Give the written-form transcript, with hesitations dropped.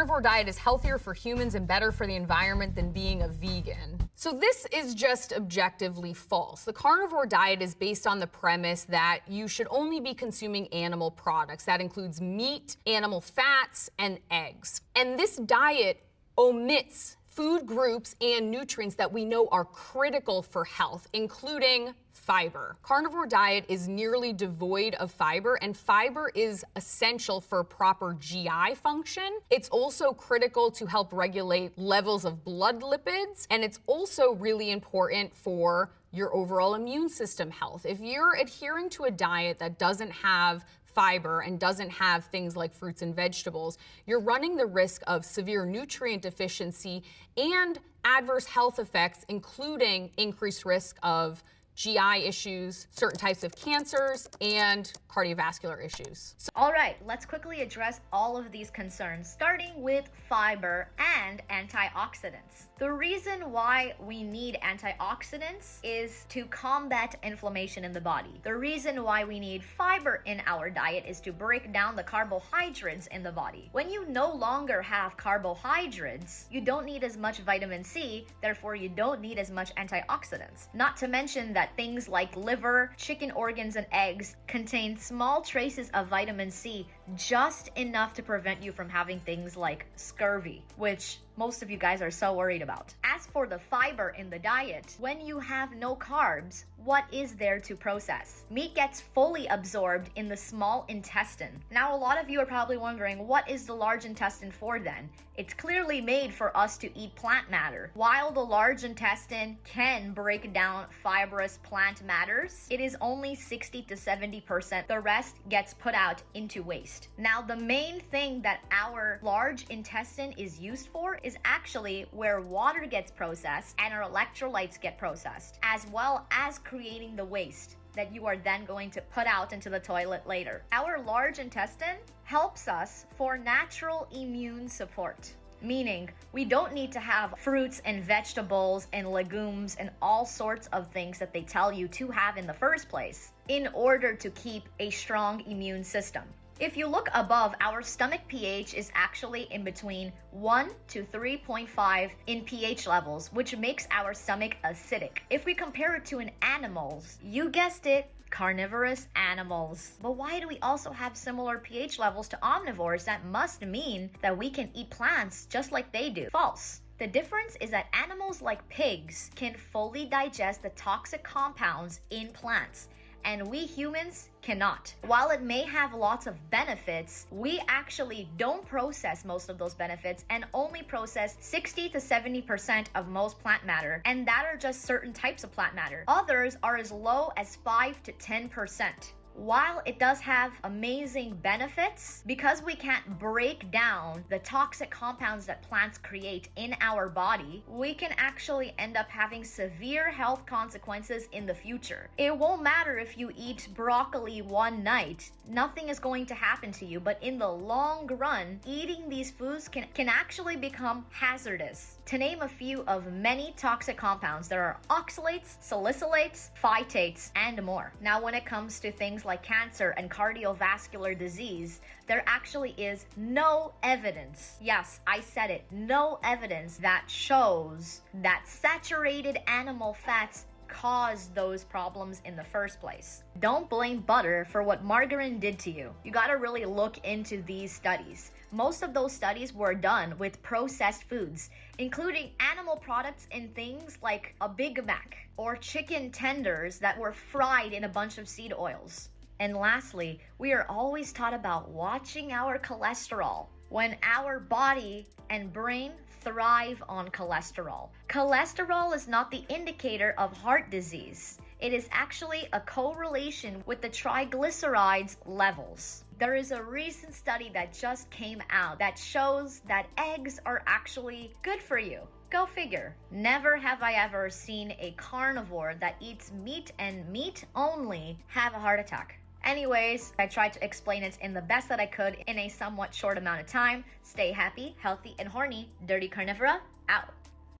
Carnivore diet is healthier for humans and better for the environment than being a vegan. So this is just objectively false. The carnivore diet is based on the premise that you should only be consuming animal products. That includes meat, animal fats, and eggs. And this diet omits food groups and nutrients that we know are critical for health, including fiber. Carnivore diet is nearly devoid of fiber, and fiber is essential for proper GI function. It's also critical to help regulate levels of blood lipids, and it's also really important for your overall immune system health. If you're adhering to a diet that doesn't have fiber and doesn't have things like fruits and vegetables, you're running the risk of severe nutrient deficiency and adverse health effects, including increased risk of GI issues, certain types of cancers, and cardiovascular issues. All right, let's quickly address all of these concerns, starting with fiber and antioxidants. The reason why we need antioxidants is to combat inflammation in the body. The reason why we need fiber in our diet is to break down the carbohydrates in the body. When you no longer have carbohydrates, you don't need as much vitamin C, therefore you don't need as much antioxidants. Not to mention that things like liver, chicken organs, and eggs contain small traces of vitamin C, just enough to prevent you from having things like scurvy, which most of you guys are so worried about. As for the fiber in the diet, when you have no carbs, what is there to process? Meat gets fully absorbed in the small intestine. Now, a lot of you are probably wondering, what is the large intestine for then? It's clearly made for us to eat plant matter. While the large intestine can break down fibrous plant matters, it is only 60 to 70%. The rest gets put out into waste. Now, the main thing that our large intestine is used for is actually where water gets processed and our electrolytes get processed, as well as creating the waste that you are then going to put out into the toilet later. Our large intestine helps us for natural immune support, meaning we don't need to have fruits and vegetables and legumes and all sorts of things that they tell you to have in the first place in order to keep a strong immune system. If you look above, our stomach pH is actually in between 1 to 3.5 in pH levels, which makes our stomach acidic. If we compare it to an animal's, you guessed it, carnivorous animals. But why do we also have similar pH levels to omnivores? That must mean that we can eat plants just like they do. False. The difference is that animals like pigs can fully digest the toxic compounds in plants, and we humans cannot. While it may have lots of benefits, we actually don't process most of those benefits and only process 60 to 70% of most plant matter, and that are just certain types of plant matter. Others are as low as 5 to 10%. While it does have amazing benefits, because we can't break down the toxic compounds that plants create in our body, we can actually end up having severe health consequences in the future. It won't matter if you eat broccoli one night, nothing is going to happen to you, but in the long run, eating these foods can actually become hazardous. To name a few of many toxic compounds, there are oxalates, salicylates, phytates, and more. Now, when it comes to things like cancer and cardiovascular disease, there actually is no evidence, yes, I said it, no evidence that shows that saturated animal fats cause those problems in the first place. Don't blame butter for what margarine did to you. You gotta really look into these studies. Most of those studies were done with processed foods, including animal products in things like a Big Mac or chicken tenders that were fried in a bunch of seed oils. And lastly, we are always taught about watching our cholesterol when our body and brain thrive on cholesterol. Cholesterol is not the indicator of heart disease. It is actually a correlation with the triglycerides levels. There is a recent study that just came out that shows that eggs are actually good for you. Go figure. Never have I ever seen a carnivore that eats meat and meat only have a heart attack. Anyways, I tried to explain it in the best that I could in a somewhat short amount of time. Stay happy, healthy, and horny. Dirty Carnivora, out.